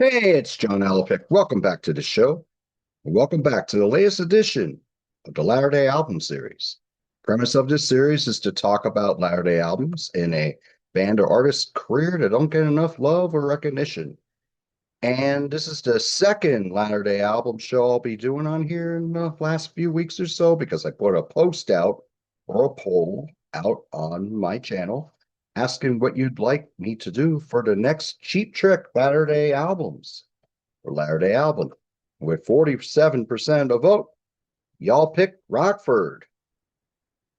Hey, it's John Alapic. Welcome back to the show, and welcome back to the latest edition of the Latter-day Album series. Premise of this series is to talk about Latter-day albums in a band or artist career that don't get enough love or recognition. And this is the second Latter-day album show I'll be doing on here in the last few weeks or so because I put a post out or a poll out on my channel asking what you'd like me to do for the next Cheap Trick Latter-day albums or Latter-day album. With 47% of vote, y'all picked Rockford.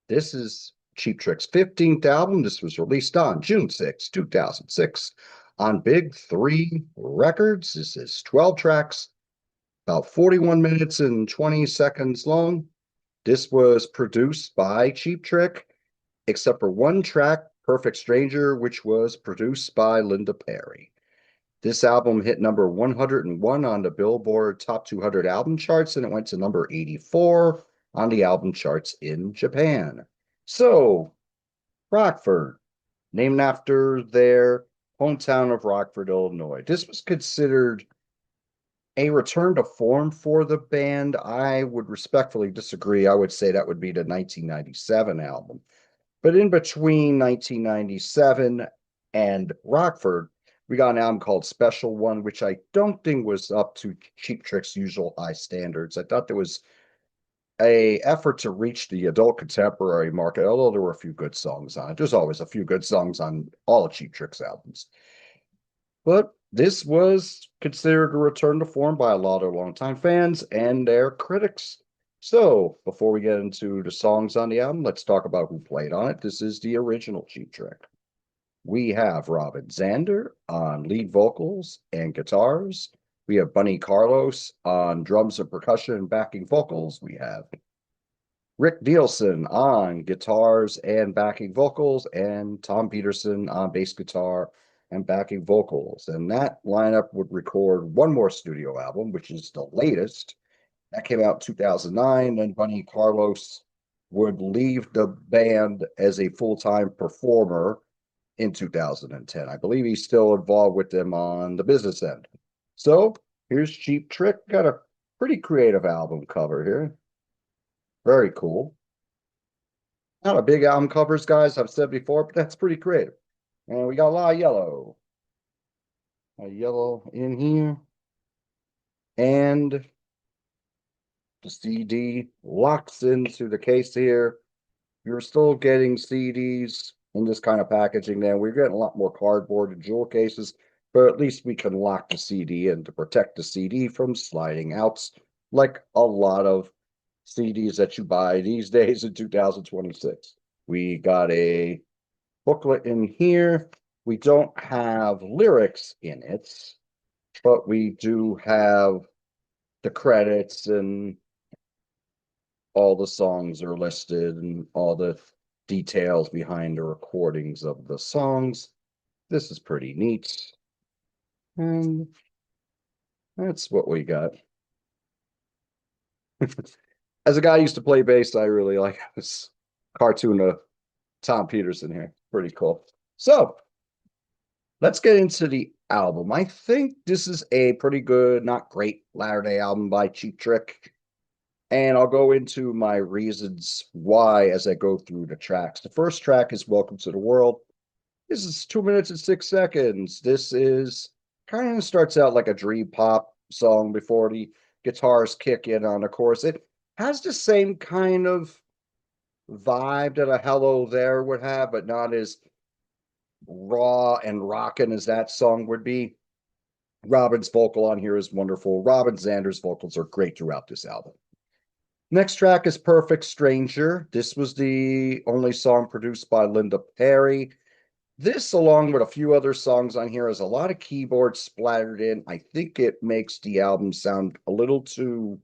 This is Cheap Trick's 15th album. This was released on June 6, 2006 on Big 3 Records. This is 12 tracks, about 41 minutes and 20 seconds long. This was produced by Cheap Trick, except for one track, Perfect Stranger, which was produced by Linda Perry. This album hit number 101 on the Billboard Top 200 album charts, and it went to number 84 on the album charts in Japan. So, Rockford, named after their hometown of Rockford, Illinois. This was considered a return to form for the band. I would respectfully disagree. I would say that would be the 1997 album. But in between 1997 and Rockford, we got an album called Special One, which I don't think was up to Cheap Trick's usual high standards. I thought there was a effort to reach the adult contemporary market, although there were a few good songs on it. There's always a few good songs on all of Cheap Trick's albums. But this was considered a return to form by a lot of longtime fans and their critics. So, before we get into the songs on the album, let's talk about who played on it. This is the original Cheap Trick. We have Robin Zander on lead vocals and guitars. We have Bunny Carlos on drums and percussion and backing vocals. We have Rick Nielsen on guitars and backing vocals, and Tom Peterson on bass guitar and backing vocals. And that lineup would record one more studio album, which is the latest. That came out in 2009. Then Bunny Carlos would leave the band as a full-time performer in 2010. I believe he's still involved with them on the business end. So here's Cheap Trick. Got a pretty creative album cover here. Very cool. Not a big album covers, guys. I've said before, but that's pretty creative. And we got a lot of yellow. A yellow in here. And the CD locks into the case here. You're still getting CDs in this kind of packaging now. We're getting a lot more cardboard and jewel cases, but at least we can lock the CD in to protect the CD from sliding out, like a lot of CDs that you buy these days in 2026. We got a booklet in here. We don't have lyrics in it, but we do have the credits, and all the songs are listed and all the details behind the recordings of the songs. This is pretty neat. And that's what we got. As a guy who used to play bass, I really like this cartoon of Tom Peterson here. Pretty cool. So let's get into the album. I think this is a pretty good, not great Latter-day album by Cheap Trick. And I'll go into my reasons why as I go through the tracks. The first track is Welcome to the World. This is 2 minutes and 6 seconds. This is kind of starts out like a dream pop song before the guitars kick in on the chorus. It has the same kind of vibe that a Hello There would have, but not as raw and rocking as that song would be. Robin's vocal on here is wonderful. Robin Zander's vocals are great throughout this album. Next track is Perfect Stranger. This was the only song produced by Linda Perry. This, along with a few other songs on here, has a lot of keyboards splattered in. I think it makes the album sound a little too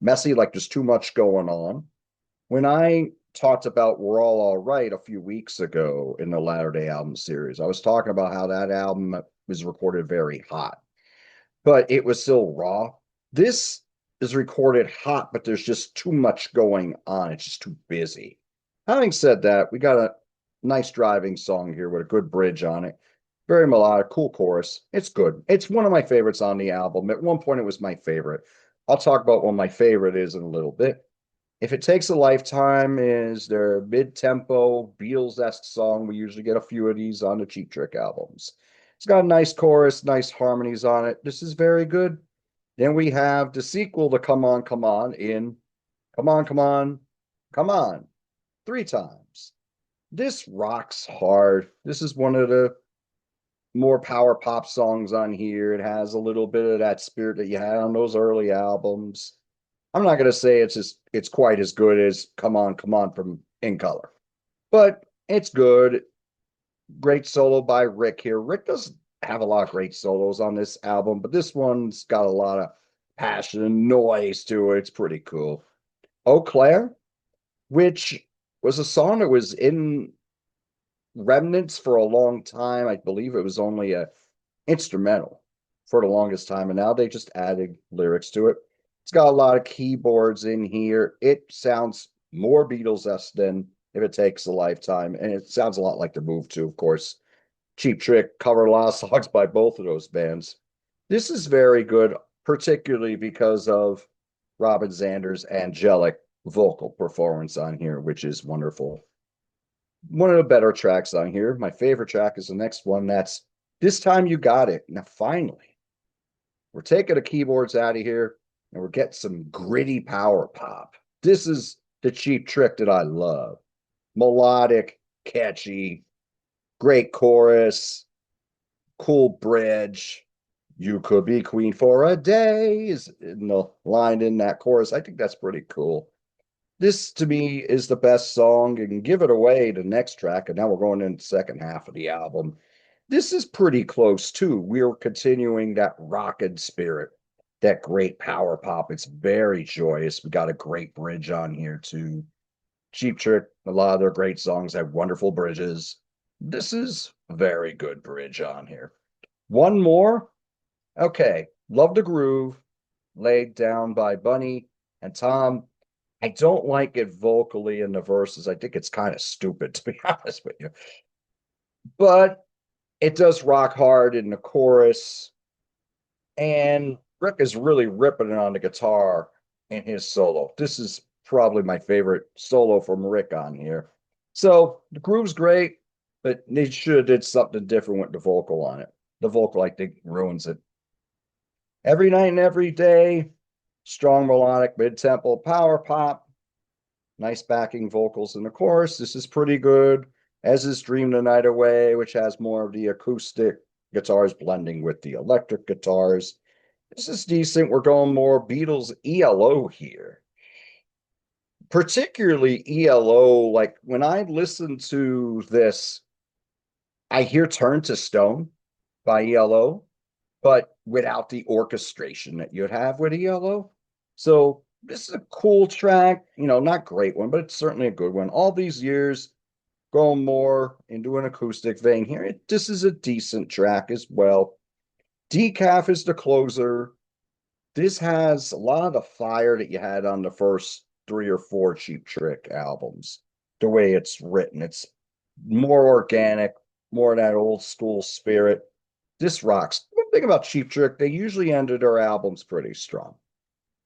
messy, like there's too much going on. When I talked about We're All Right a few weeks ago in the Latter-day Album series, I was talking about how that album was recorded very hot, but it was still raw. This is recorded hot, but there's just too much going on. It's just too busy. Having said that, we got a nice driving song here with a good bridge on it. Very melodic, cool chorus. It's good. It's one of my favorites on the album. At one point, it was my favorite. I'll talk about what my favorite is in a little bit. If It Takes a Lifetime is their mid-tempo Beatles-esque song. We usually get a few of these on the Cheap Trick albums. It's got a nice chorus, nice harmonies on it. This is very good. Then we have the sequel to Come On, Come On in Come On, Come On, Come On, three times. This rocks hard. This is one of the more power pop songs on here. It has a little bit of that spirit that you had on those early albums. I'm not going to say it's quite as good as Come On from In Color, but it's good. Great solo by Rick here. Rick doesn't have a lot of great solos on this album, but this one's got a lot of passion and noise to it. It's pretty cool. Eau Claire, which was a song that was in remnants for a long time. I believe it was only a instrumental for the longest time, and now they just added lyrics to it. It's got a lot of keyboards in here. It sounds more Beatles-esque than If It Takes a Lifetime, and it sounds a lot like The Move too, of course. Cheap Trick covered a lot of songs by both of those bands. This is very good, particularly because of Robin Zander's angelic vocal performance on here, which is wonderful. One of the better tracks on here. My favorite track is the next one. That's This Time You Got It. Now, finally, we're taking the keyboards out of here and we're getting some gritty power pop. This is the Cheap Trick that I love. Melodic, catchy, great chorus, cool bridge. You could be queen for a day is in the line in that chorus. I think that's pretty cool. This to me is the best song and give it away the next track. And now we're going into the second half of the album. This is pretty close too. We're continuing that rockin' spirit, that great power pop. It's very joyous. We got a great bridge on here too. Cheap Trick, a lot of their great songs have wonderful bridges. This is a very good bridge on here. One more. Okay. Love the Groove, laid down by Bunny and Tom. I don't like it vocally in the verses. I think it's kind of stupid, to be honest with you. But it does rock hard in the chorus. And Rick is really ripping it on the guitar in his solo. This is probably my favorite solo from Rick on here. So the groove's great, but they should have did something different with the vocal on it. The vocal, I think, ruins it. Every Night and Every Day, strong melodic mid-tempo power pop. Nice backing vocals in the chorus. This is pretty good, as is Dream the Night Away, which has more of the acoustic guitars blending with the electric guitars. This is decent. We're going more Beatles ELO here. Particularly ELO, like when I listen to this, I hear Turn to Stone by ELO, but without the orchestration that you'd have with ELO. So this is a cool track, not great one, but it's certainly a good one. All these years going more into an acoustic vein here. This is a decent track as well. Decaf is the closer. This has a lot of the fire that you had on the first three or four Cheap Trick albums. The way it's written, it's more organic, more of that old school spirit. This rocks. One thing about Cheap Trick, they usually ended their albums pretty strong.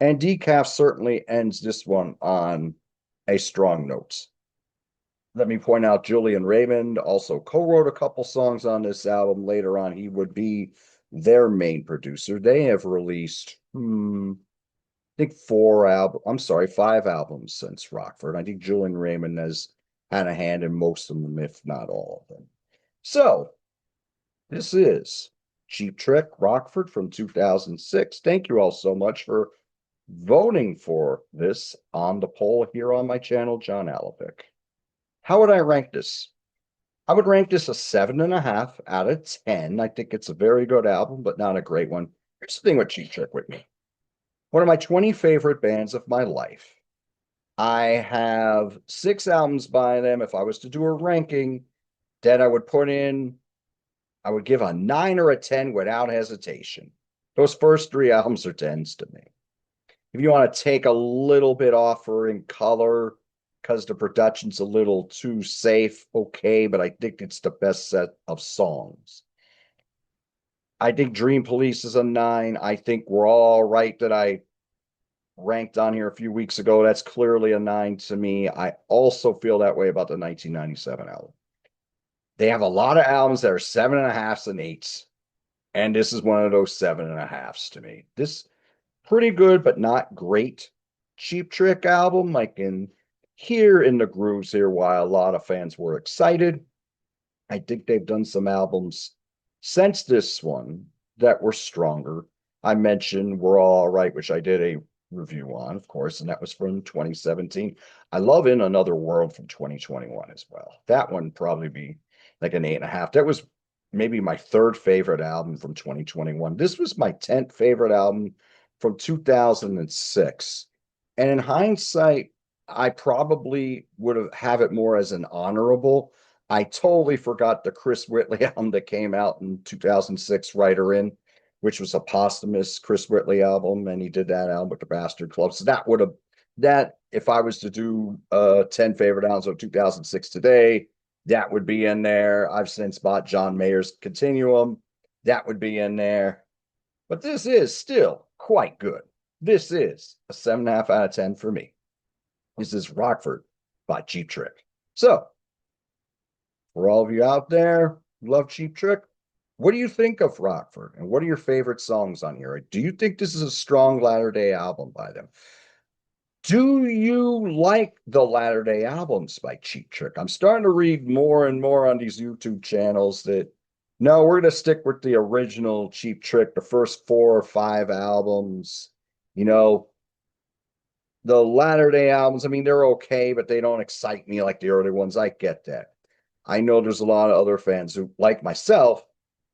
And Decaf certainly ends this one on a strong note. Let me point out Julian Raymond also co-wrote a couple songs on this album. Later on, he would be their main producer. They have released, I think 5 albums since Rockford. I think Julian Raymond has had a hand in most of them, if not all of them. So, this is Cheap Trick Rockford from 2006. Thank you all so much for voting for this on the poll here on my channel, John Alapic. How would I rank this? I would rank this a 7.5 out of 10. I think it's a very good album, but not a great one. Here's the thing with Cheap Trick with me. One of my 20 favorite bands of my life. I have 6 albums by them. If I was to do a ranking, then I would give a 9 or a 10 without hesitation. Those first 3 albums are 10s to me. If you want to take a little bit off for In Color, because the production's a little too safe, okay, but I think it's the best set of songs. I think Dream Police is a 9. I think We're All Right that I ranked on here a few weeks ago. That's clearly a 9 to me. I also feel that way about the 1997 album. They have a lot of albums that are 7.5s and 8s. And this is one of those 7.5s to me. This pretty good, but not great. Cheap Trick album. I can hear in the grooves here why a lot of fans were excited. I think they've done some albums since this one that were stronger. I mentioned We're All Right, which I did a review on, of course, and that was from 2017. I love In Another World from 2021 as well. That one probably be like an 8.5. That was maybe my third favorite album from 2021. This was my 10th favorite album from 2006. And in hindsight, I probably would have it more as an honorable. I totally forgot the Chris Whitley album that came out in 2006, Writer In, which was a posthumous Chris Whitley album, and he did that album with the Bastard Club. So that would have that if I was to do 10 favorite albums of 2006 today, that would be in there. I've since bought John Mayer's Continuum. That would be in there. But this is still quite good. This is a 7.5 out of 10 for me. This is Rockford by Cheap Trick. So for all of you out there who love Cheap Trick, what do you think of Rockford? And what are your favorite songs on here? Do you think this is a strong Latter Day album by them? Do you like the Latter Day albums by Cheap Trick? I'm starting to read more and more on these YouTube channels that no, we're going to stick with the original Cheap Trick, the first 4 or 5 albums. You know, the Latter Day albums, I mean, they're okay, but they don't excite me like the early ones. I get that. I know there's a lot of other fans who, like myself,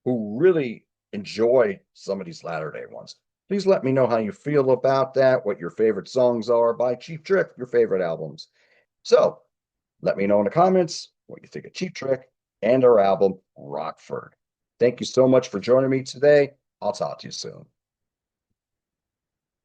who really enjoy some of these latter day ones. Please let me know how you feel about that, what your favorite songs are by Cheap Trick, your favorite albums. So let me know in the comments what you think of Cheap Trick and our album, Rockford. Thank you so much for joining me today. I'll talk to you soon.